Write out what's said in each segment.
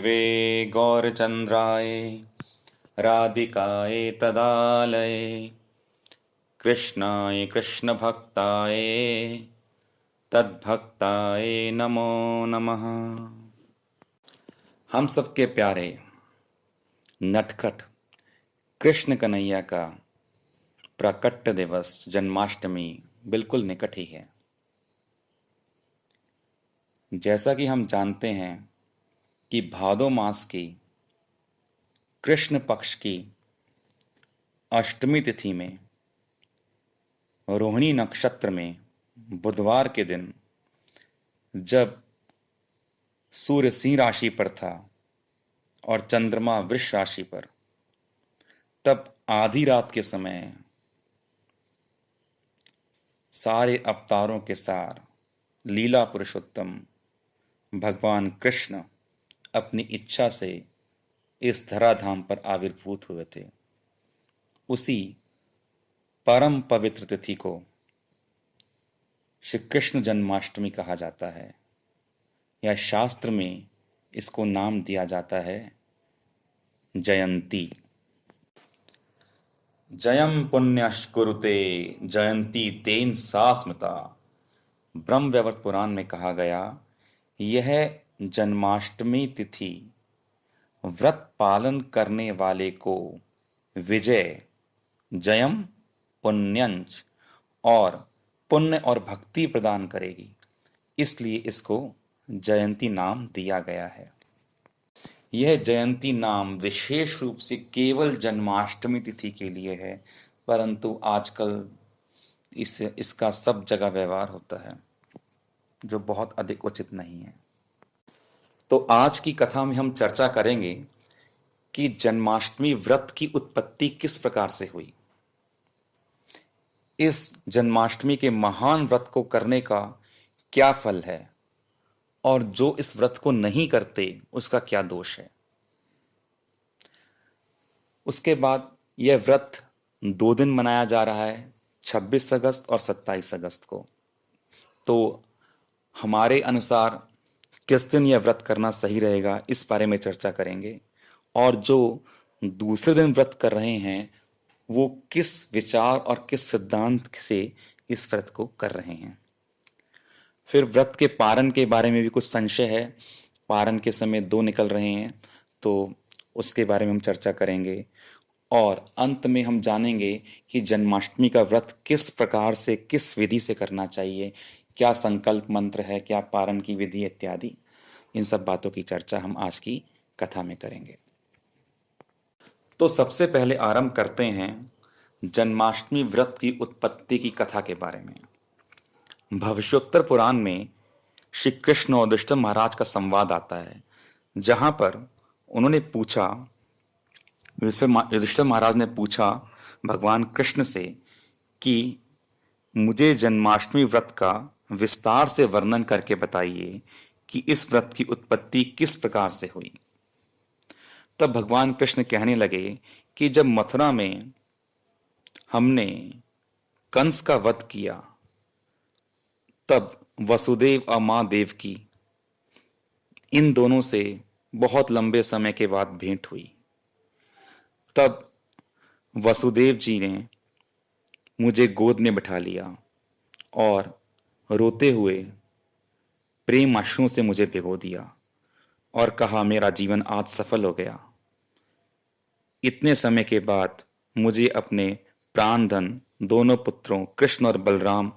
विष्णवे गौरचन्द्राय राधिकाय तदालये कृष्णाय कृष्णभक्ताय तद्भक्ताय नमो नमः। हम सबके प्यारे नटखट कृष्ण कन्हैया का प्राकट्य दिवस जन्माष्टमी बिल्कुल निकट ही है। जैसा कि हम जानते हैं कि भादो मास की कृष्ण पक्ष की अष्टमी तिथि में रोहिणी नक्षत्र में बुधवार के दिन जब सूर्य सिंह राशि पर था और चंद्रमा वृष राशि पर, तब आधी रात के समय सारे अवतारों के सार लीला पुरुषोत्तम भगवान कृष्ण अपनी इच्छा से इस धराधाम पर आविर्भूत हुए थे। उसी परम पवित्र तिथि को श्री कृष्ण जन्माष्टमी कहा जाता है, या शास्त्र में इसको नाम दिया जाता है जयंती। जयम पुण्यश्च कुरुते जयंती तेन सा स्मृता। ब्रह्म वैवर्त पुराण में कहा गया, यह जन्माष्टमी तिथि व्रत पालन करने वाले को विजय, जयम पुण्यंच और पुण्य और भक्ति प्रदान करेगी, इसलिए इसको जयंती नाम दिया गया है। यह जयंती नाम विशेष रूप से केवल जन्माष्टमी तिथि के लिए है, परंतु आजकल इसका सब जगह व्यवहार होता है, जो बहुत अधिक उचित नहीं है। तो आज की कथा में हम चर्चा करेंगे कि जन्माष्टमी व्रत की उत्पत्ति किस प्रकार से हुई। इस जन्माष्टमी के महान व्रत को करने का क्या फल है, और जो इस व्रत को नहीं करते उसका क्या दोष है। उसके बाद यह व्रत 2 दिन मनाया जा रहा है, 26 अगस्त और 27 अगस्त को। तो हमारे अनुसार किस दिन यह व्रत करना सही रहेगा, इस बारे में चर्चा करेंगे। और जो दूसरे दिन व्रत कर रहे हैं वो किस विचार और किस सिद्धांत से इस व्रत को कर रहे हैं। फिर व्रत के पारण के बारे में भी कुछ संशय है, पारण के समय 2 निकल रहे हैं, तो उसके बारे में हम चर्चा करेंगे। और अंत में हम जानेंगे कि जन्माष्टमी का व्रत किस प्रकार से, किस विधि से करना चाहिए, क्या संकल्प मंत्र है, क्या पारण की विधि इत्यादि। इन सब बातों की चर्चा हम आज की कथा में करेंगे। तो सबसे पहले आरंभ करते हैं जन्माष्टमी व्रत की उत्पत्ति की कथा के बारे में। भविष्योत्तर पुराण में श्री कृष्ण और युधिष्ठिर महाराज का संवाद आता है, जहां पर उन्होंने पूछा, युधिष्ठिर महाराज ने पूछा भगवान कृष्ण से कि मुझे जन्माष्टमी व्रत का विस्तार से वर्णन करके बताइए कि इस व्रत की उत्पत्ति किस प्रकार से हुई। तब भगवान कृष्ण कहने लगे कि जब मथुरा में हमने कंस का वध किया, तब वसुदेव और मां देवकी, इन दोनों से बहुत लंबे समय के बाद भेंट हुई। तब वसुदेव जी ने मुझे गोद में बिठा लिया और रोते हुए प्रेम अश्रुओं से मुझे भिगो दिया और कहा, मेरा जीवन आज सफल हो गया। इतने समय के बाद मुझे अपने प्राणधन दोनों पुत्रों कृष्ण और बलराम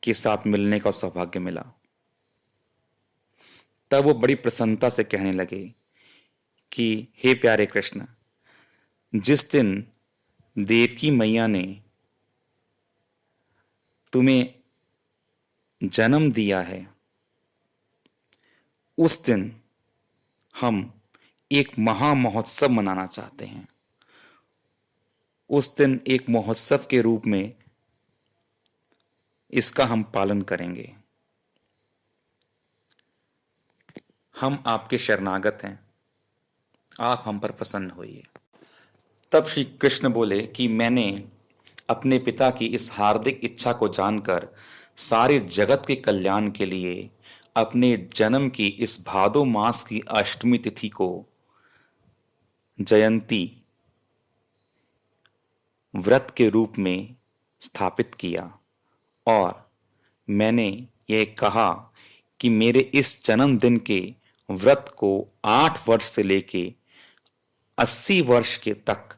के साथ मिलने का सौभाग्य मिला। तब वो बड़ी प्रसन्नता से कहने लगे कि हे प्यारे कृष्ण, जिस दिन देवकी मैया ने तुम्हें जन्म दिया है, उस दिन हम एक महा महोत्सव मनाना चाहते हैं। उस दिन एक महोत्सव के रूप में इसका हम पालन करेंगे। हम आपके शरणागत हैं, आप हम पर प्रसन्न होइए। तब श्री कृष्ण बोले कि मैंने अपने पिता की इस हार्दिक इच्छा को जानकर सारे जगत के कल्याण के लिए अपने जन्म की इस भादो मास की अष्टमी तिथि को जयंती व्रत के रूप में स्थापित किया और मैंने ये कहा कि मेरे इस जन्मदिन के व्रत को 8 वर्ष से लेके 80 वर्ष के तक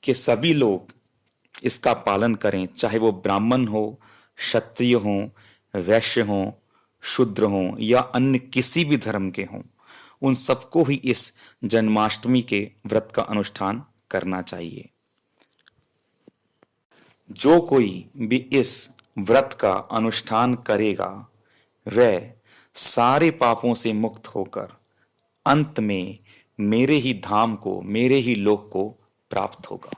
के सभी लोग इसका पालन करें, चाहे वो ब्राह्मण हो, क्षत्रिय हो, वैश्य हो, शूद्र हो या अन्य किसी भी धर्म के हों, उन सबको ही इस जन्माष्टमी के व्रत का अनुष्ठान करना चाहिए। जो कोई भी इस व्रत का अनुष्ठान करेगा वह सारे पापों से मुक्त होकर अंत में मेरे ही धाम को, मेरे ही लोक को प्राप्त होगा।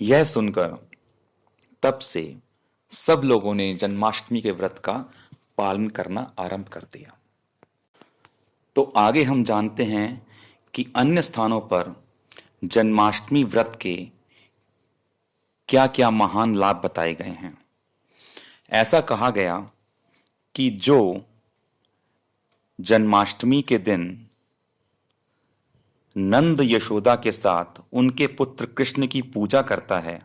यह सुनकर तब से सब लोगों ने जन्माष्टमी के व्रत का पालन करना आरंभ कर दिया। तो आगे हम जानते हैं कि अन्य स्थानों पर जन्माष्टमी व्रत के क्या क्या महान लाभ बताए गए हैं। ऐसा कहा गया कि जो जन्माष्टमी के दिन नंद यशोदा के साथ उनके पुत्र कृष्ण की पूजा करता है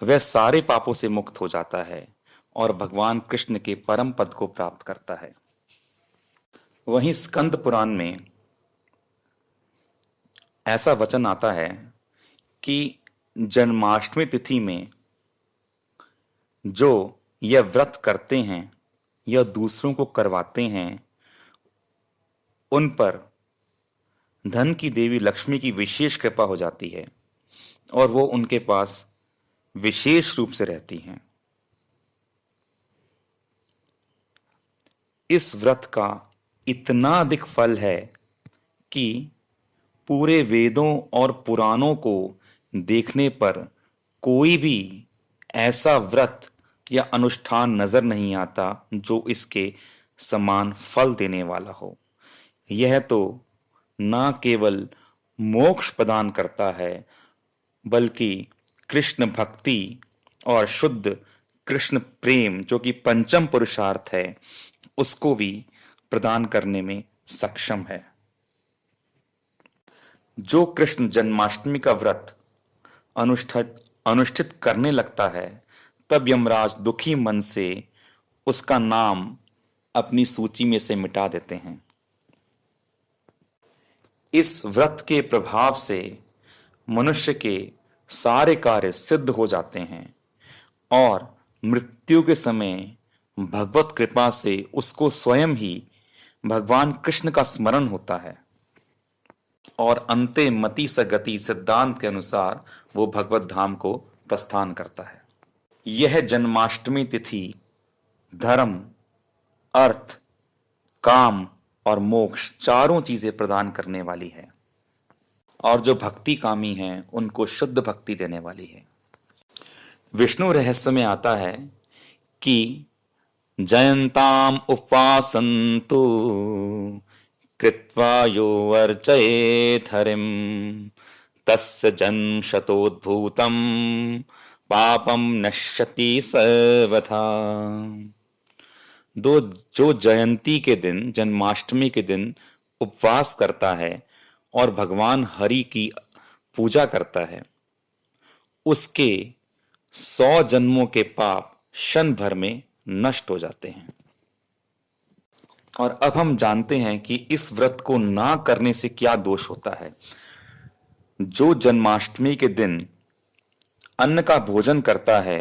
वह सारे पापों से मुक्त हो जाता है और भगवान कृष्ण के परम पद को प्राप्त करता है। वहीं स्कंद पुराण में ऐसा वचन आता है कि जन्माष्टमी तिथि में जो यह व्रत करते हैं या दूसरों को करवाते हैं उन पर धन की देवी लक्ष्मी की विशेष कृपा हो जाती है और वो उनके पास विशेष रूप से रहती हैं। इस व्रत का इतना अधिक फल है कि पूरे वेदों और पुराणों को देखने पर कोई भी ऐसा व्रत या अनुष्ठान नजर नहीं आता जो इसके समान फल देने वाला हो। यह तो न केवल मोक्ष प्रदान करता है बल्कि कृष्ण भक्ति और शुद्ध कृष्ण प्रेम जो कि पंचम पुरुषार्थ है उसको भी प्रदान करने में सक्षम है। जो कृष्ण जन्माष्टमी का व्रत अनुष्ठित करने लगता है तब यमराज दुखी मन से उसका नाम अपनी सूची में से मिटा देते हैं। इस व्रत के प्रभाव से मनुष्य के सारे कार्य सिद्ध हो जाते हैं और मृत्यु के समय भगवत कृपा से उसको स्वयं ही भगवान कृष्ण का स्मरण होता है और अंते मति स गति सिद्धांत के अनुसार वो भगवत धाम को प्रस्थान करता है। यह जन्माष्टमी तिथि धर्म, अर्थ, काम और मोक्ष चारों चीजें प्रदान करने वाली है और जो भक्ति कामी हैं उनको शुद्ध भक्ति देने वाली है। विष्णु रहस्य में आता है कि जयंताम उपासन्तु कृत्वा यो अर्चयेत् हरिं तस्य जन्म शतोद्भूतं पापम नश्यति सर्वथा। जो जयंती के दिन, जन्माष्टमी के दिन उपवास करता है और भगवान हरि की पूजा करता है उसके 100 जन्मों के पाप क्षण भर में नष्ट हो जाते हैं। और अब हम जानते हैं कि इस व्रत को ना करने से क्या दोष होता है। जो जन्माष्टमी के दिन अन्न का भोजन करता है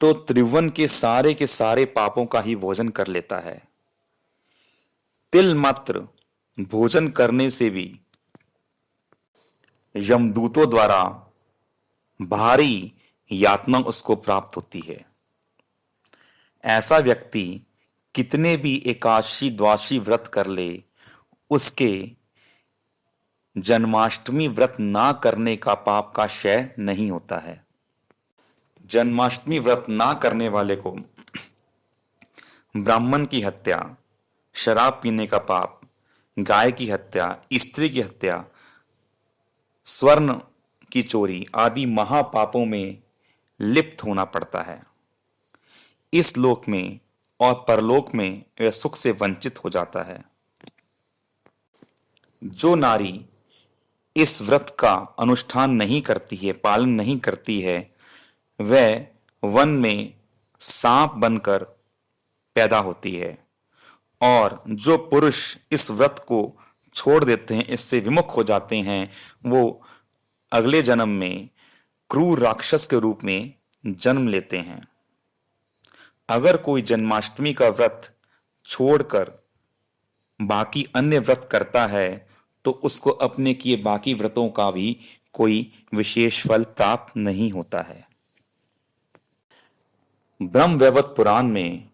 तो त्रिभुवन के सारे पापों का ही भोजन कर लेता है। तिल मात्र भोजन करने से भी यमदूतों द्वारा भारी यातना उसको प्राप्त होती है। ऐसा व्यक्ति कितने भी एकादशी द्वादशी व्रत कर ले उसके जन्माष्टमी व्रत ना करने का पाप का क्षय नहीं होता है। जन्माष्टमी व्रत ना करने वाले को ब्राह्मण की हत्या, शराब पीने का पाप, गाय की हत्या, स्त्री की हत्या, स्वर्ण की चोरी आदि महापापों में लिप्त होना पड़ता है। इस लोक में और परलोक में वह सुख से वंचित हो जाता है। जो नारी इस व्रत का अनुष्ठान नहीं करती है, पालन नहीं करती है, वह वन में सांप बनकर पैदा होती है। और जो पुरुष इस व्रत को छोड़ देते हैं, इससे विमुख हो जाते हैं, वो अगले जन्म में क्रूर राक्षस के रूप में जन्म लेते हैं। अगर कोई जन्माष्टमी का व्रत छोड़कर बाकी अन्य व्रत करता है तो उसको अपने किए बाकी व्रतों का भी कोई विशेष फल प्राप्त नहीं होता है। ब्रह्म वैवर्त पुराण में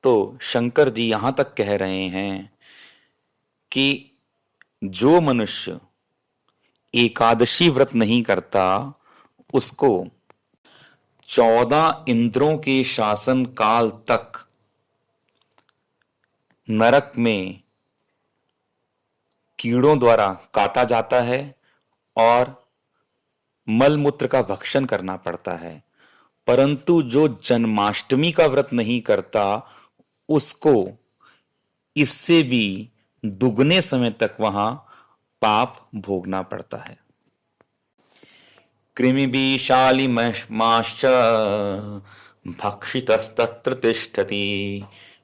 तो शंकर जी यहां तक कह रहे हैं कि जो मनुष्य एकादशी व्रत नहीं करता उसको 14 इंद्रों के शासन काल तक नरक में कीड़ों द्वारा काटा जाता है और मलमूत्र का भक्षण करना पड़ता है। परंतु जो जन्माष्टमी का व्रत नहीं करता उसको इससे भी दुगने समय तक वहां पाप भोगना पड़ता है। कृमिविशालिमाश्च भक्षितस्तत्र तिष्ठति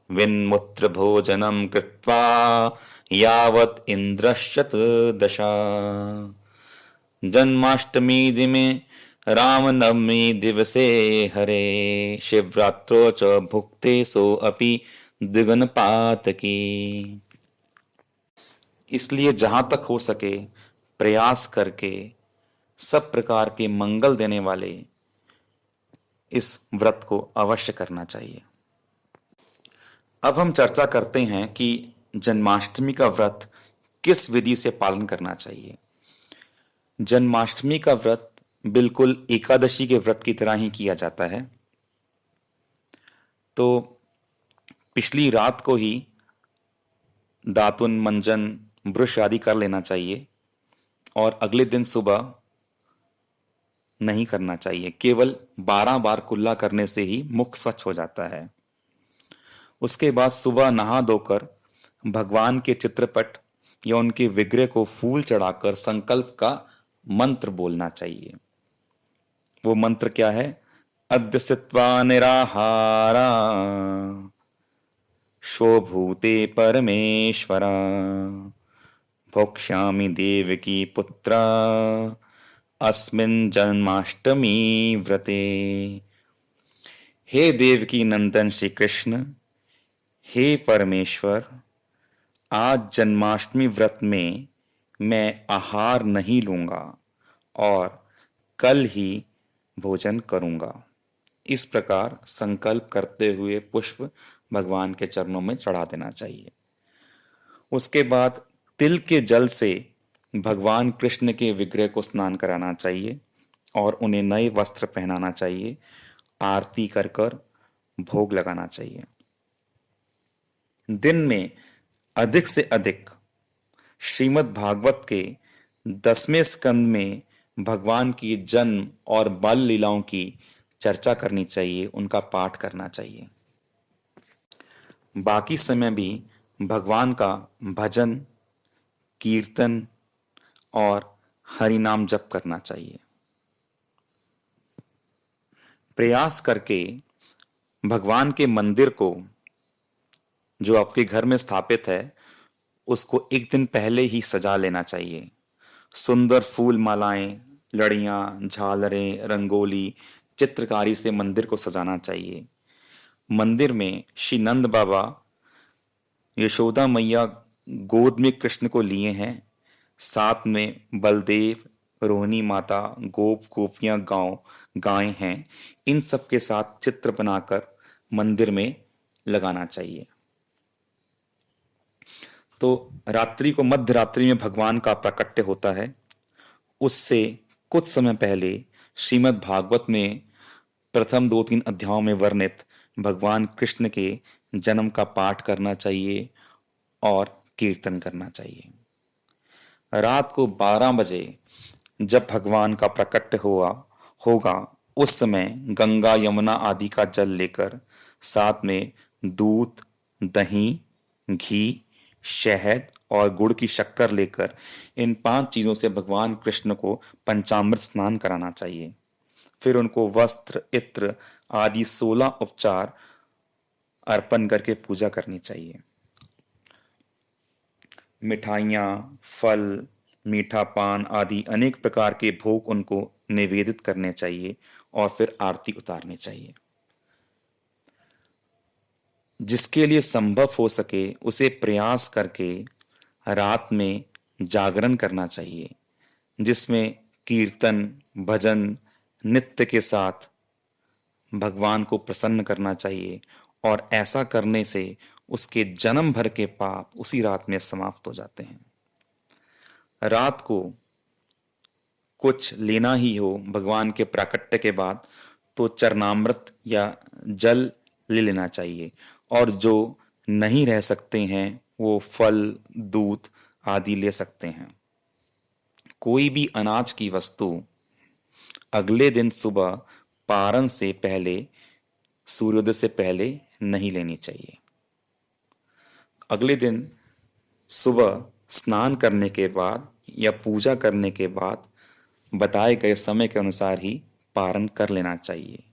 विन्मुत्र भोजनं कृत्वा यावत् इंद्रश्चतुर्दशा। जन्माष्टमी दिने रामनवमी दिवसे हरे शिवरात्रो च भुक्ते सो अपि द्विगुण पातकी। इसलिए जहां तक हो सके प्रयास करके सब प्रकार के मंगल देने वाले इस व्रत को अवश्य करना चाहिए। अब हम चर्चा करते हैं कि जन्माष्टमी का व्रत किस विधि से पालन करना चाहिए। जन्माष्टमी का व्रत बिल्कुल एकादशी के व्रत की तरह ही किया जाता है। तो पिछली रात को ही दातुन, मंजन, ब्रश आदि कर लेना चाहिए और अगले दिन सुबह नहीं करना चाहिए। केवल 12 बार कुल्ला करने से ही मुख स्वच्छ हो जाता है। उसके बाद सुबह नहा धोकर भगवान के चित्रपट या उनके विग्रह को फूल चढ़ाकर संकल्प का मंत्र बोलना चाहिए। वो मंत्र क्या है? अद्य स्थित्वा निराहारा शोभूते परमेश्वरा भोक्ष्यामि देवकी पुत्रा अस्मिन् जन्माष्टमी व्रते। हे देवकी नंदन श्री कृष्ण, हे परमेश्वर, आज जन्माष्टमी व्रत में मैं आहार नहीं लूंगा और कल ही भोजन करूंगा। इस प्रकार संकल्प करते हुए पुष्प भगवान के चरणों में चढ़ा देना चाहिए। उसके बाद तिल के जल से भगवान कृष्ण के विग्रह को स्नान कराना चाहिए और उन्हें नए वस्त्र पहनाना चाहिए। आरती कर कर भोग लगाना चाहिए। दिन में अधिक से अधिक श्रीमद् भागवत के 10वें स्कंद में भगवान की जन्म और बाल लीलाओं की चर्चा करनी चाहिए, उनका पाठ करना चाहिए। बाकी समय भी भगवान का भजन, कीर्तन और हरि नाम जप करना चाहिए। प्रयास करके भगवान के मंदिर को जो आपके घर में स्थापित है उसको एक दिन पहले ही सजा लेना चाहिए। सुंदर फूल मालाएं, लड़ियां, झालरें, रंगोली, चित्रकारी से मंदिर को सजाना चाहिए। मंदिर में श्री नंद बाबा यशोदा मैया गोद में कृष्ण को लिए हैं, साथ में बलदेव, रोहिणी माता, गोपियां गायें हैं। इन सब के साथ चित्र बनाकर मंदिर में लगाना चाहिए। तो रात्रि को मध्य रात्रि में भगवान का प्राकट्य होता है। उससे कुछ समय पहले श्रीमद् भागवत में प्रथम 2-3 अध्यायों में वर्णित भगवान कृष्ण के जन्म का पाठ करना चाहिए और कीर्तन करना चाहिए। रात को 12 बजे जब भगवान का प्राकट्य होगा उस समय गंगा, यमुना आदि का जल लेकर साथ में दूध, दही, घी, शहद और गुड़ की शक्कर लेकर इन 5 चीजों से भगवान कृष्ण को पंचामृत स्नान कराना चाहिए। फिर उनको वस्त्र, इत्र आदि 16 उपचार अर्पण करके पूजा करनी चाहिए। मिठाइयाँ, फल, मीठा पान आदि अनेक प्रकार के भोग उनको निवेदित करने चाहिए और फिर आरती उतारनी चाहिए। जिसके लिए संभव हो सके उसे प्रयास करके रात में जागरण करना चाहिए, जिसमें कीर्तन, भजन, नृत्य के साथ भगवान को प्रसन्न करना चाहिए और ऐसा करने से उसके जन्म भर के पाप उसी रात में समाप्त हो जाते हैं। रात को कुछ लेना ही हो भगवान के प्राकट्य के बाद तो चरणामृत या जल ले लेना चाहिए, और जो नहीं रह सकते हैं वो फल, दूध आदि ले सकते हैं। कोई भी अनाज की वस्तु अगले दिन सुबह पारण से पहले, सूर्योदय से पहले नहीं लेनी चाहिए। अगले दिन सुबह स्नान करने के बाद या पूजा करने के बाद बताए गए समय के अनुसार ही पारण कर लेना चाहिए।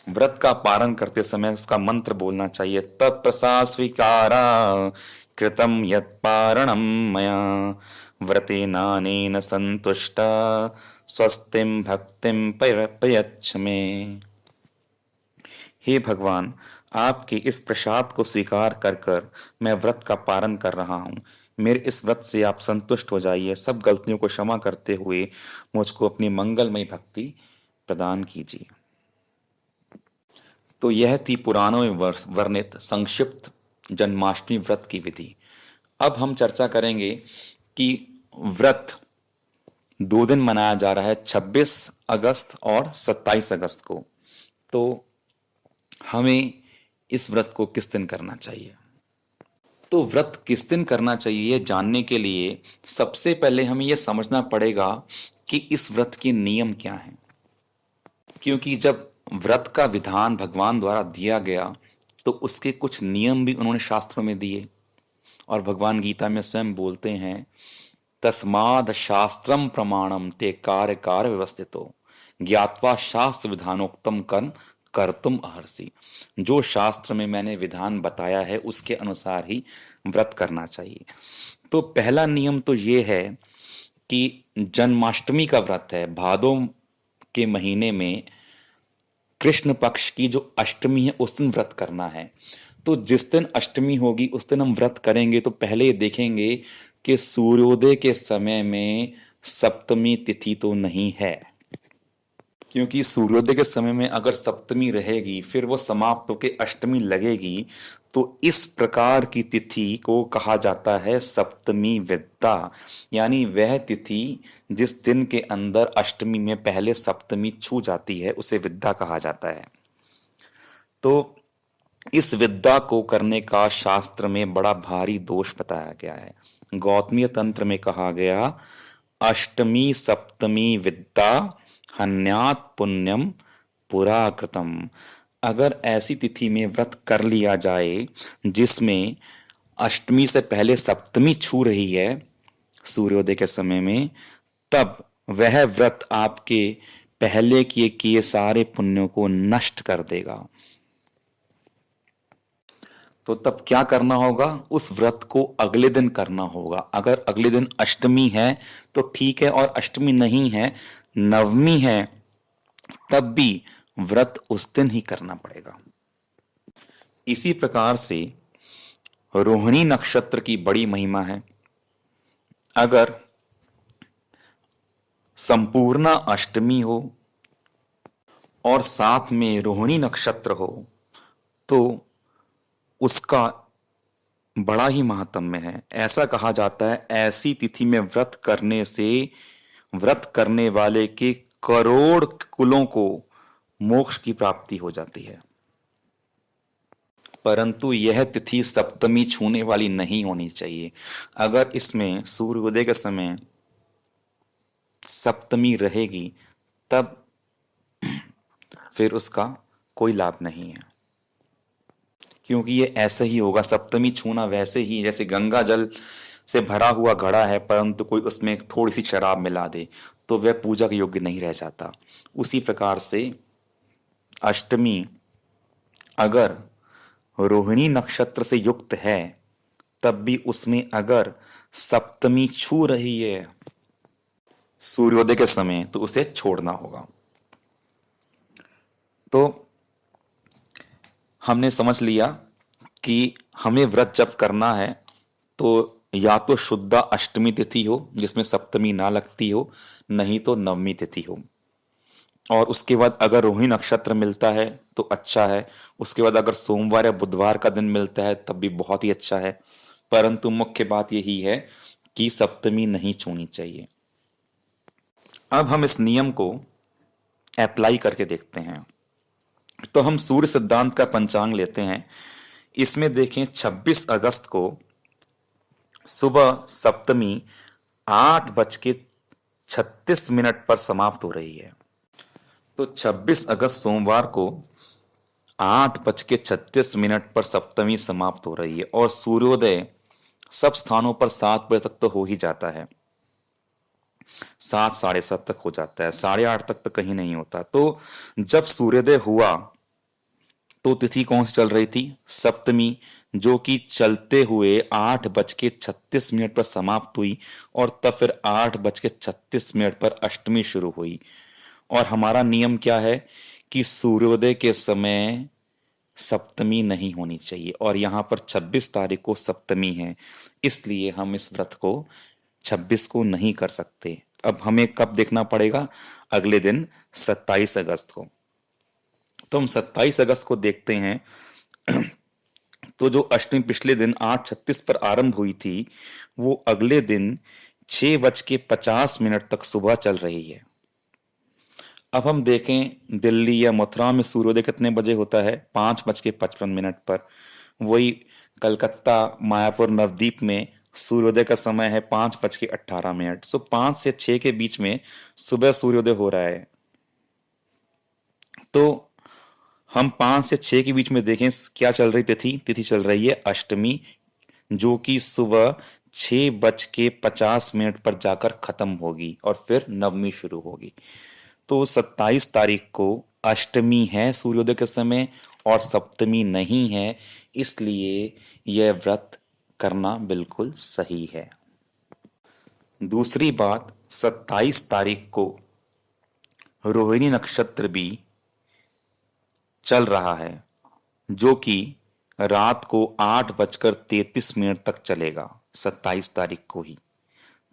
व्रत का पारण करते समय उसका मंत्र बोलना चाहिए। तपसा स्वीकारा कृतम यत् पारणम मया व्रतेनानेन संतुष्ट स्वस्तिम भक्तिम प्रयच्छ मे। हे भगवान, आपके इस प्रसाद को स्वीकार कर कर मैं व्रत का पारण कर रहा हूँ। मेरे इस व्रत से आप संतुष्ट हो जाइए। सब गलतियों को क्षमा करते हुए मुझको अपनी मंगलमयी भक्ति प्रदान कीजिए। तो यह थी पुराणों में वर्णित संक्षिप्त जन्माष्टमी व्रत की विधि। अब हम चर्चा करेंगे कि व्रत 2 दिन मनाया जा रहा है, 26 अगस्त और 27 अगस्त को। तो हमें इस व्रत को किस दिन करना चाहिए? तो व्रत किस दिन करना चाहिए ये जानने के लिए सबसे पहले हमें यह समझना पड़ेगा कि इस व्रत के नियम क्या हैं। क्योंकि जब व्रत का विधान भगवान द्वारा दिया गया तो उसके कुछ नियम भी उन्होंने शास्त्रों में दिए, और भगवान गीता में स्वयं बोलते हैं, तस्माद शास्त्रम प्रमाणम ते कार्य कार्य व्यवस्थितो ज्ञात्वा शास्त्र विधानोक्तम कर्म कर्तुम अर्हसि। जो शास्त्र में मैंने विधान बताया है उसके अनुसार ही व्रत करना चाहिए। तो पहला नियम तो ये है कि जन्माष्टमी का व्रत है, भादों के महीने में कृष्ण पक्ष की जो अष्टमी है उस दिन व्रत करना है। तो जिस दिन अष्टमी होगी उस दिन हम व्रत करेंगे तो पहले ये देखेंगे कि सूर्योदय के समय में सप्तमी तिथि तो नहीं है, क्योंकि सूर्योदय के समय में अगर सप्तमी रहेगी फिर वो समाप्त होकर अष्टमी लगेगी। तो इस प्रकार की तिथि को कहा जाता है सप्तमी विद्या, यानी वह तिथि जिस दिन के अंदर अष्टमी में पहले सप्तमी छू जाती है उसे विद्या कहा जाता है। तो इस विद्या को करने का शास्त्र में बड़ा भारी दोष बताया गया है। गौतमीय तंत्र में कहा गया, अष्टमी सप्तमी विद्या हन्यात पुण्यम पुरा कृतम। अगर ऐसी तिथि में व्रत कर लिया जाए जिसमें अष्टमी से पहले सप्तमी छू रही है सूर्योदय के समय में, तब वह व्रत आपके पहले किए सारे पुण्यों को नष्ट कर देगा। तो तब क्या करना होगा? उस व्रत को अगले दिन करना होगा। अगर अगले दिन अष्टमी है तो ठीक है, और अष्टमी नहीं है, नवमी है, तब भी व्रत उस दिन ही करना पड़ेगा। इसी प्रकार से रोहिणी नक्षत्र की बड़ी महिमा है। अगर संपूर्ण अष्टमी हो और साथ में रोहिणी नक्षत्र हो तो उसका बड़ा ही महात्म्य है। ऐसा कहा जाता है, ऐसी तिथि में व्रत करने से व्रत करने वाले के करोड़ कुलों को मोक्ष की प्राप्ति हो जाती है। परंतु यह तिथि सप्तमी छूने वाली नहीं होनी चाहिए। अगर इसमें सूर्योदय के समय सप्तमी रहेगी तब फिर उसका कोई लाभ नहीं है। क्योंकि ये ऐसे ही होगा, सप्तमी छूना वैसे ही जैसे गंगा जल से भरा हुआ घड़ा है परंतु कोई उसमें थोड़ी सी शराब मिला दे तो वह पूजा के योग्य नहीं रह जाता। उसी प्रकार से अष्टमी अगर रोहिणी नक्षत्र से युक्त है तब भी उसमें अगर सप्तमी छू रही है सूर्योदय के समय तो उसे छोड़ना होगा। तो हमने समझ लिया कि हमें व्रत जब करना है तो या तो शुद्धा अष्टमी तिथि हो जिसमें सप्तमी ना लगती हो, नहीं तो नवमी तिथि हो। और उसके बाद अगर रोहिणी नक्षत्र मिलता है तो अच्छा है, उसके बाद अगर सोमवार या बुधवार का दिन मिलता है तब भी बहुत ही अच्छा है, परंतु मुख्य बात यही है कि सप्तमी नहीं छूनी चाहिए। अब हम इस नियम को अप्लाई करके देखते हैं। तो हम सूर्य सिद्धांत का पंचांग लेते हैं। इसमें देखें 26 अगस्त को सुबह सप्तमी 8:36 पर समाप्त हो रही है। तो 26 अगस्त सोमवार को 8:36 पर सप्तमी समाप्त हो रही है और सूर्योदय सब स्थानों पर 7 बजे तक तो हो ही जाता है, 7 साढ़े 7 तक हो जाता है, 8:30 तक तो कहीं नहीं होता। तो जब सूर्योदय हुआ तो तिथि कौन सी चल रही थी? सप्तमी, जो कि चलते हुए 8:36 पर समाप्त हुई और तब फिर 8:36 पर अष्टमी शुरू हुई। और हमारा नियम क्या है कि सूर्योदय के समय सप्तमी नहीं होनी चाहिए और यहाँ पर 26 तारीख को सप्तमी है, इसलिए हम इस व्रत को 26 को नहीं कर सकते। अब हमें कब देखना पड़ेगा? अगले दिन 27 अगस्त को। तो हम 27 अगस्त को देखते हैं। तो जो अष्टमी पिछले दिन 8:36 पर आरंभ हुई थी वो अगले दिन 6:50 तक सुबह चल रही है। अब हम देखें दिल्ली या मथुरा में सूर्योदय कितने बजे होता है? 5:55 पर। वही कलकत्ता, मायापुर, नवदीप में सूर्योदय का समय है 5:18। सो 5 से 6 के बीच में सुबह सूर्योदय हो रहा है। तो हम 5 से 6 के बीच में देखें क्या चल रही तिथि चल रही है अष्टमी, जो कि सुबह 6:50 पर जाकर खत्म होगी और फिर नवमी शुरू होगी। तो 27 तारीख को अष्टमी है सूर्योदय के समय और सप्तमी नहीं है, इसलिए यह व्रत करना बिल्कुल सही है। दूसरी बात, 27 तारीख को रोहिणी नक्षत्र भी चल रहा है जो कि रात को 8:33 तक चलेगा, 27 तारीख को ही।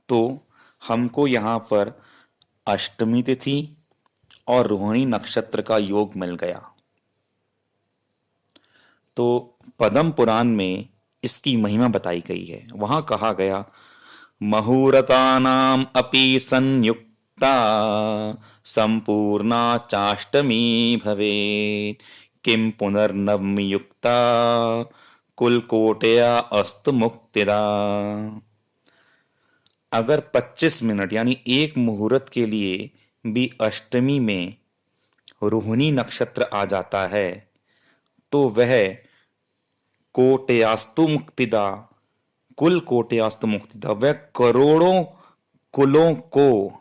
तो हमको यहाँ पर अष्टमी तिथि और रोहिणी नक्षत्र का योग मिल गया। तो पद्म पुराण में इसकी महिमा बताई गई है। वहां कहा गया, मुहूर्तानाम अपि संयुक्ता संपूर्णा चाष्टमी भवेत् किम पुनर्नवमी युक्ता कुलकोटया अस्तु मुक्तिदा। अगर 25 मिनट यानी एक मुहूर्त के लिए भी अष्टमी में रोहिणी नक्षत्र आ जाता है तो वह कोटयास्तु मुक्तिदा, कुल कोटयास्तु मुक्तिदा, वह करोड़ों कुलों को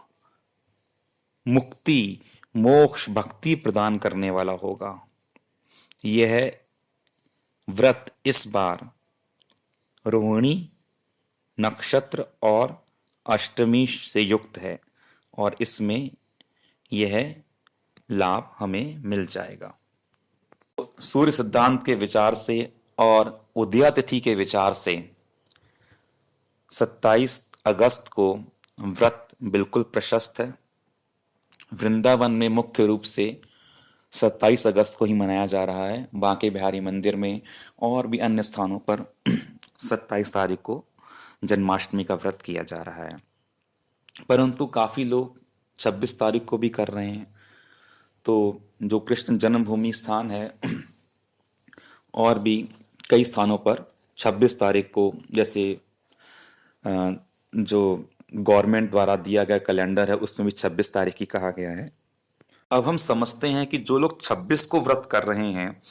मुक्ति, मोक्ष, भक्ति प्रदान करने वाला होगा। यह व्रत इस बार रोहिणी नक्षत्र और अष्टमी से युक्त है और इसमें यह लाभ हमें मिल जाएगा। सूर्य सिद्धांत के विचार से और उदया तिथि के विचार से 27 अगस्त को व्रत बिल्कुल प्रशस्त है। वृंदावन में मुख्य रूप से 27 अगस्त को ही मनाया जा रहा है। बांके बिहारी मंदिर में और भी अन्य स्थानों पर 27 तारीख को जन्माष्टमी का व्रत किया जा रहा है, परंतु काफ़ी लोग 26 तारीख को भी कर रहे हैं। तो जो कृष्ण जन्मभूमि स्थान है और भी कई स्थानों पर 26 तारीख को, जैसे जो गवर्नमेंट द्वारा दिया गया कैलेंडर है उसमें भी 26 तारीख ही कहा गया है। अब हम समझते हैं कि जो लोग 26 को व्रत कर रहे हैं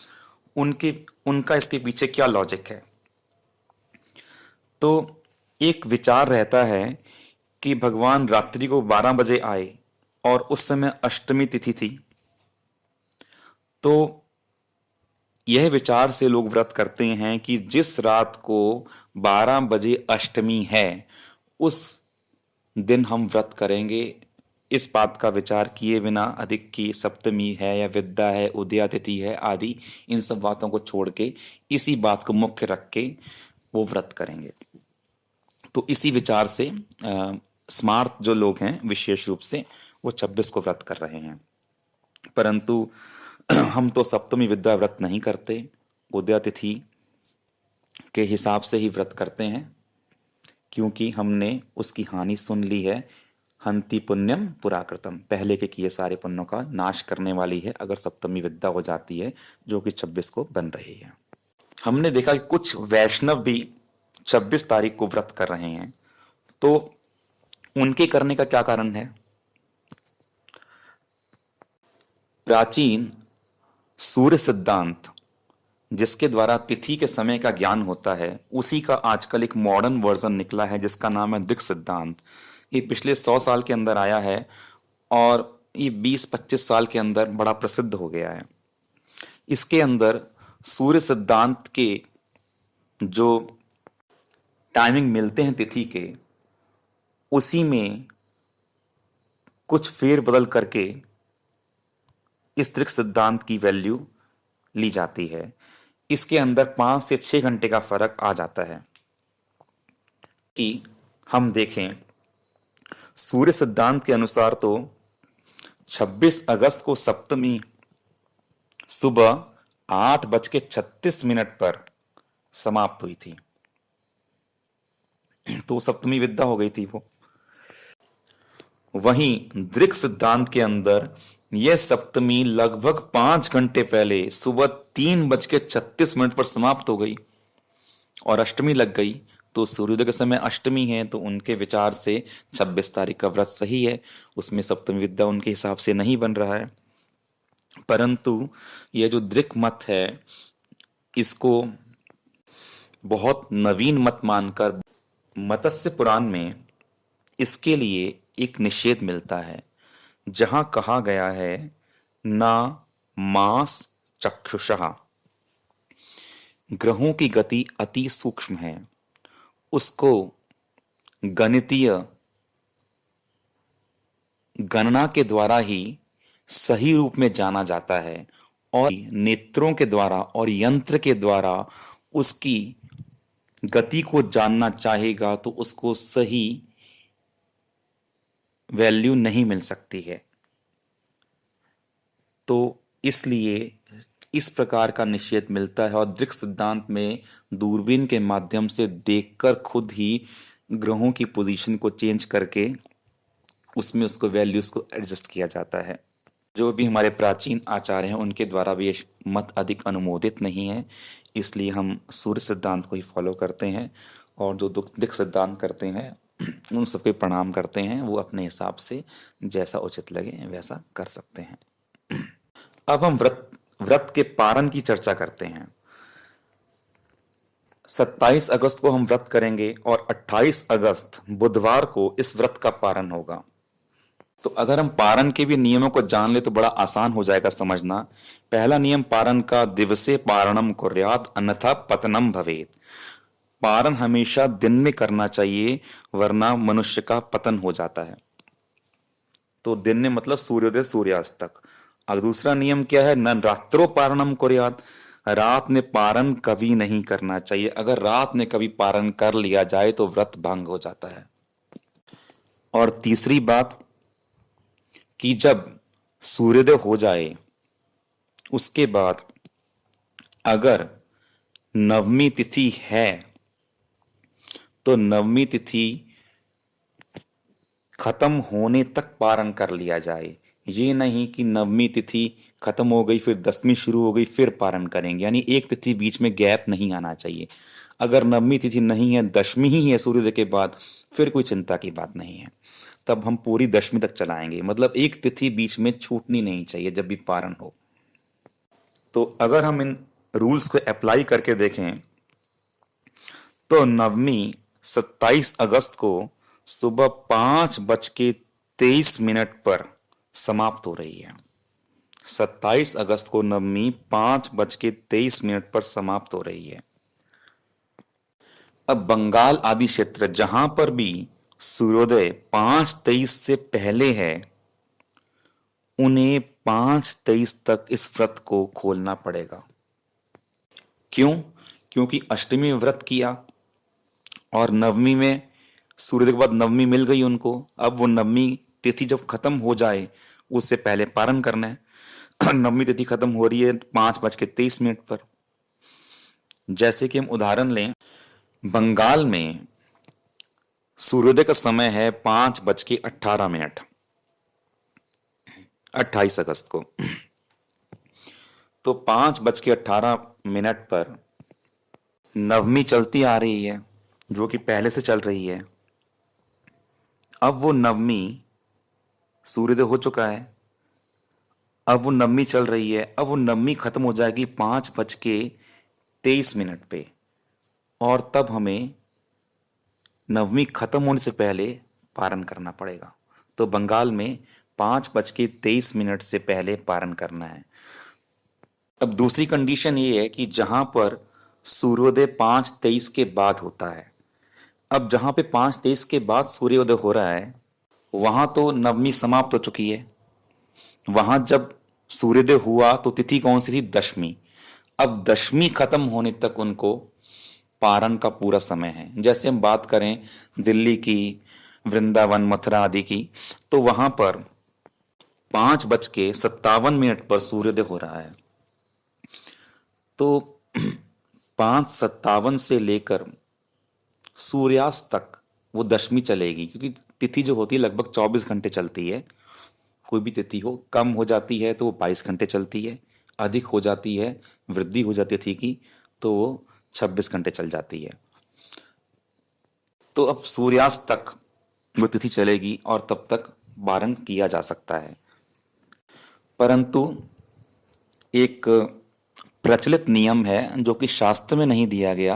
उनके उनका इसके पीछे क्या लॉजिक है। तो एक विचार रहता है कि भगवान रात्रि को 12 बजे आए और उस समय अष्टमी तिथि थी, तो यह विचार से लोग व्रत करते हैं कि जिस रात को 12 बजे अष्टमी है उस दिन हम व्रत करेंगे, इस बात का विचार किए बिना अधिक की सप्तमी है या विद्या है, उदया तिथि है आदि, इन सब बातों को छोड़ के इसी बात को मुख्य रख के वो व्रत करेंगे। तो इसी विचार से स्मार्ट जो लोग हैं विशेष रूप से वो 26 को व्रत कर रहे हैं, परंतु हम तो सप्तमी विद्या व्रत नहीं करते, उदया तिथि के हिसाब से ही व्रत करते हैं, क्योंकि हमने उसकी हानि सुन ली है। हंति पुण्यम पुराकृतम, पहले के किए सारे पुण्यों का नाश करने वाली है अगर सप्तमी विद्या हो जाती है, जो कि 26 को बन रही है। हमने देखा कि कुछ वैष्णव भी 26 तारीख को व्रत कर रहे हैं, तो उनके करने का क्या कारण है। प्राचीन सूर्य सिद्धांत जिसके द्वारा तिथि के समय का ज्ञान होता है, उसी का आजकल एक मॉडर्न वर्जन निकला है जिसका नाम है दिक् सिद्धांत। ये पिछले 100 साल के अंदर आया है और ये 20-25 साल के अंदर बड़ा प्रसिद्ध हो गया है। इसके अंदर सूर्य सिद्धांत के जो टाइमिंग मिलते हैं तिथि के, उसी में कुछ फेर बदल करके इस दिक् सिद्धांत की वैल्यू ली जाती है। इसके अंदर 5 से 6 घंटे का फर्क आ जाता है। कि हम देखें सूर्य सिद्धांत के अनुसार तो 26 अगस्त को सप्तमी सुबह 8:36 पर समाप्त हुई थी, तो सप्तमी विद्या हो गई थी वो। वहीं दृक् सिद्धांत के अंदर यह सप्तमी लगभग 5 घंटे पहले सुबह 3:36 पर समाप्त हो गई और अष्टमी लग गई। तो सूर्योदय के समय अष्टमी है, तो उनके विचार से 26 तारीख का व्रत सही है, उसमें सप्तमी विद्या उनके हिसाब से नहीं बन रहा है। परंतु यह जो दृक् मत है, इसको बहुत नवीन मत मानकर मत्स्य पुराण में इसके लिए एक निषेध मिलता है, जहां कहा गया है ना मास चक्षुषः, ग्रहों की गति अति सूक्ष्म है, उसको गणितीय गणना के द्वारा ही सही रूप में जाना जाता है, और नेत्रों के द्वारा और यंत्र के द्वारा उसकी गति को जानना चाहेगा तो उसको सही वैल्यू नहीं मिल सकती है। तो इसलिए इस प्रकार का निषेध मिलता है और दृक् सिद्धांत में दूरबीन के माध्यम से देखकर खुद ही ग्रहों की पोजीशन को चेंज करके उसमें उसको वैल्यूज को एडजस्ट किया जाता है। जो भी हमारे प्राचीन आचार्य हैं उनके द्वारा भी ये मत अधिक अनुमोदित नहीं है, इसलिए हम सूर्य सिद्धांत को ही फॉलो करते हैं, और जो दिक् सिद्धांत करते हैं उन सबके प्रणाम करते हैं। वो अपने हिसाब से जैसा उचित लगे वैसा कर सकते हैं। अब हम व्रत के पारण की चर्चा करते हैं। 27 अगस्त को हम व्रत करेंगे और 28 अगस्त बुधवार को इस व्रत का पारण होगा। तो अगर हम पारण के भी नियमों को जान ले तो बड़ा आसान हो जाएगा समझना। पहला नियम पारण का, दिवसे पारणम कुर्यात् अन्यथा पतनम भवेत्। पारण हमेशा दिन में करना चाहिए, वरना मनुष्य का पतन हो जाता है। तो दिन में मतलब सूर्योदय सूर्यास्त तक। अब दूसरा नियम क्या है, न रात्रो पारणम कुर्यात्, रात में पारण कभी नहीं करना चाहिए। अगर रात में कभी पारण कर लिया जाए तो व्रत भंग हो जाता है। और तीसरी बात कि जब सूर्योदय हो जाए उसके बाद अगर नवमी तिथि है तो नवमी तिथि खत्म होने तक पारण कर लिया जाए। ये नहीं कि नवमी तिथि खत्म हो गई फिर 10वीं शुरू हो गई फिर पारण करेंगे, यानी एक तिथि बीच में गैप नहीं आना चाहिए। अगर नवमी तिथि नहीं है, 10वीं ही है सूर्योदय के बाद, फिर कोई चिंता की बात नहीं है, तब हम पूरी 10वीं तक चलाएंगे। मतलब एक तिथि बीच में छूटनी नहीं चाहिए जब भी पारण हो। तो अगर हम इन रूल्स को अप्लाई करके देखें तो नवमी 27 अगस्त को सुबह 5:23 पर समाप्त हो रही है। 27 अगस्त को नवमी 5:23 पर समाप्त हो रही है। अब बंगाल आदि क्षेत्र जहां पर भी सूर्योदय 5:23 से पहले है, उन्हें 5:23 तक इस व्रत को खोलना पड़ेगा। क्यों? क्योंकि अष्टमी में व्रत किया और नवमी में सूर्योदय के बाद नवमी मिल गई उनको। अब वो नवमी तिथि जब खत्म हो जाए उससे पहले पारण करना है। नवमी तिथि खत्म हो रही है 5:23 पर। जैसे कि हम उदाहरण लें, बंगाल में सूर्योदय का समय है 5:18, 28 अगस्त को। तो 5:18 पर नवमी चलती आ रही है, जो कि पहले से चल रही है। अब वो नवमी, सूर्योदय हो चुका है, अब वो नवमी चल रही है, अब वो नवमी खत्म हो जाएगी 5:23 पे, और तब हमें नवमी खत्म होने से पहले पारण करना पड़ेगा। तो बंगाल में 5:23 से पहले पारण करना है। अब दूसरी कंडीशन ये है कि जहां पर सूर्योदय 5:23 के बाद होता है, अब जहां पे 5:23 के बाद सूर्योदय हो रहा है, वहां तो नवमी समाप्त हो चुकी है। वहां जब सूर्योदय हुआ तो तिथि कौन सी थी? दशमी। अब दशमी खत्म होने तक उनको पारण का पूरा समय है। जैसे हम बात करें दिल्ली की, वृंदावन, मथुरा आदि की, तो वहां पर 5:57 पर सूर्योदय हो रहा है। तो 5:57 से लेकर सूर्यास्त तक वो दशमी चलेगी, क्योंकि तिथि जो होती है लगभग 24 घंटे चलती है। कोई भी तिथि हो, कम हो जाती है तो वो 22 घंटे चलती है, अधिक हो जाती है, वृद्धि हो जाती है तिथि की, तो वो 26 घंटे चल जाती है। तो अब सूर्यास्त तक वो तिथि चलेगी और तब तक पारण किया जा सकता है। परंतु एक प्रचलित नियम है जो कि शास्त्र में नहीं दिया गया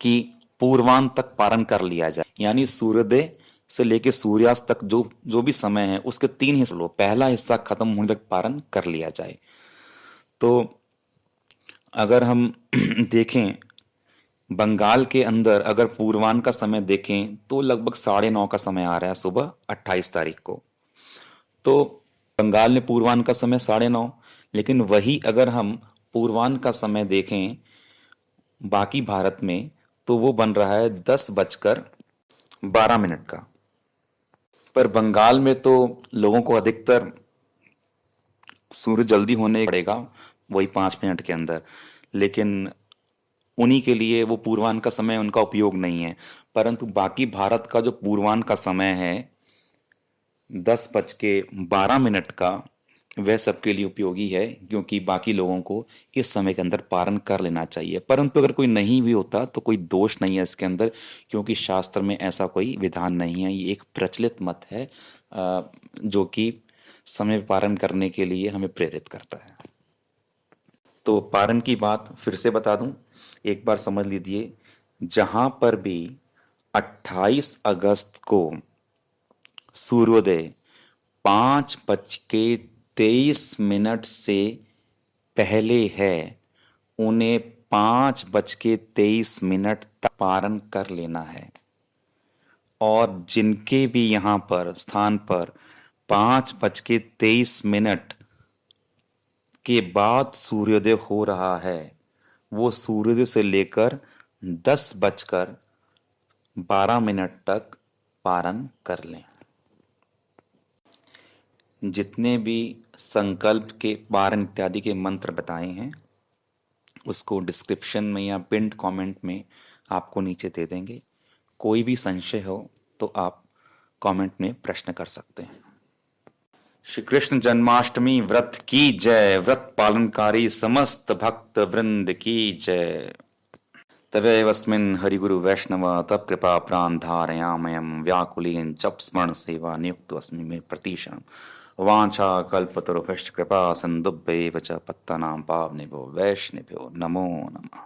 कि पूर्वांत तक पारण कर लिया जाए, यानी सूर्योदय से लेकर सूर्यास्त तक जो जो भी समय है उसके 3 हिस्से लो, पहला हिस्सा खत्म होने तक पारण कर लिया जाए। तो अगर हम देखें बंगाल के अंदर, अगर पूर्वांत का समय देखें तो लगभग 9:30 का समय आ रहा है सुबह 28 तारीख को। तो बंगाल में पूर्वांत का समय 9:30, लेकिन वही अगर हम पूर्वांत का समय देखें बाकी भारत में तो वो बन रहा है 10:12 का। पर बंगाल में तो लोगों को अधिकतर सूर्य जल्दी होने पड़ेगा वही 5 मिनट के अंदर, लेकिन उन्हीं के लिए वो पूर्वांत का समय उनका उपयोग नहीं है। परंतु बाकी भारत का जो पूर्वांत का समय है 10:12 का, वह सबके लिए उपयोगी है, क्योंकि बाकी लोगों को इस समय के अंदर पारण कर लेना चाहिए। परंतु अगर कोई नहीं भी होता तो कोई दोष नहीं है इसके अंदर, क्योंकि शास्त्र में ऐसा कोई विधान नहीं है। ये एक प्रचलित मत है जो कि समय पारण करने के लिए हमें प्रेरित करता है। तो पारण की बात फिर से बता दूं, एक बार समझ लीजिए, जहां पर भी 28 अगस्त को सूर्योदय 5:23 से पहले है, उन्हें 5:23 तक पारण कर लेना है। और जिनके भी यहाँ पर स्थान पर 5:23 के बाद सूर्योदय हो रहा है, वो सूर्योदय से लेकर 10:12 तक पारण कर लें। जितने भी संकल्प के पारण इत्यादि के मंत्र बताए हैं उसको डिस्क्रिप्शन में या पिंड कमेंट में आपको नीचे दे देंगे। कोई भी संशय हो तो आप कमेंट में प्रश्न कर सकते हैं। श्री कृष्ण जन्माष्टमी व्रत की जय। व्रत पालनकारी समस्त भक्त वृंद की जय। तवैवस्मिन् हरिगुरु वैष्णव तव कृपा प्राण धारयामयम् व्याकुलेन जप स्मरण सेवा नियुक्तोऽस्मि मे प्रतिशतम्। वाञ्छा कल्पतरुभ्यश्च कृपा सिन्धुभ्यैव च पत्तनां पावनेभ्यो वैष्णवेभ्यो नमो नमः।